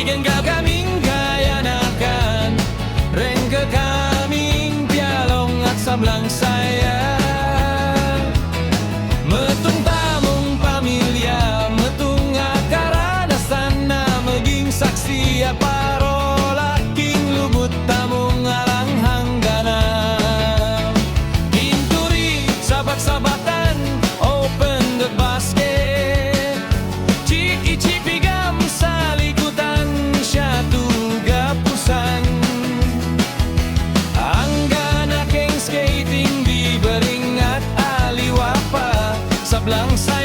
Igan ka kaming kayanakan, rengke kaming pialong at sablang saya. Metung tamong pamilya, metung akaranasan na maging saksi parola king lubut tamong alang hangganan. Hinturi sabak-sabatan, open the basket. Ciki-cipigam sa likutan siya tugapusan. Anggan aking skating, bibering at aliwa pa sablang saya.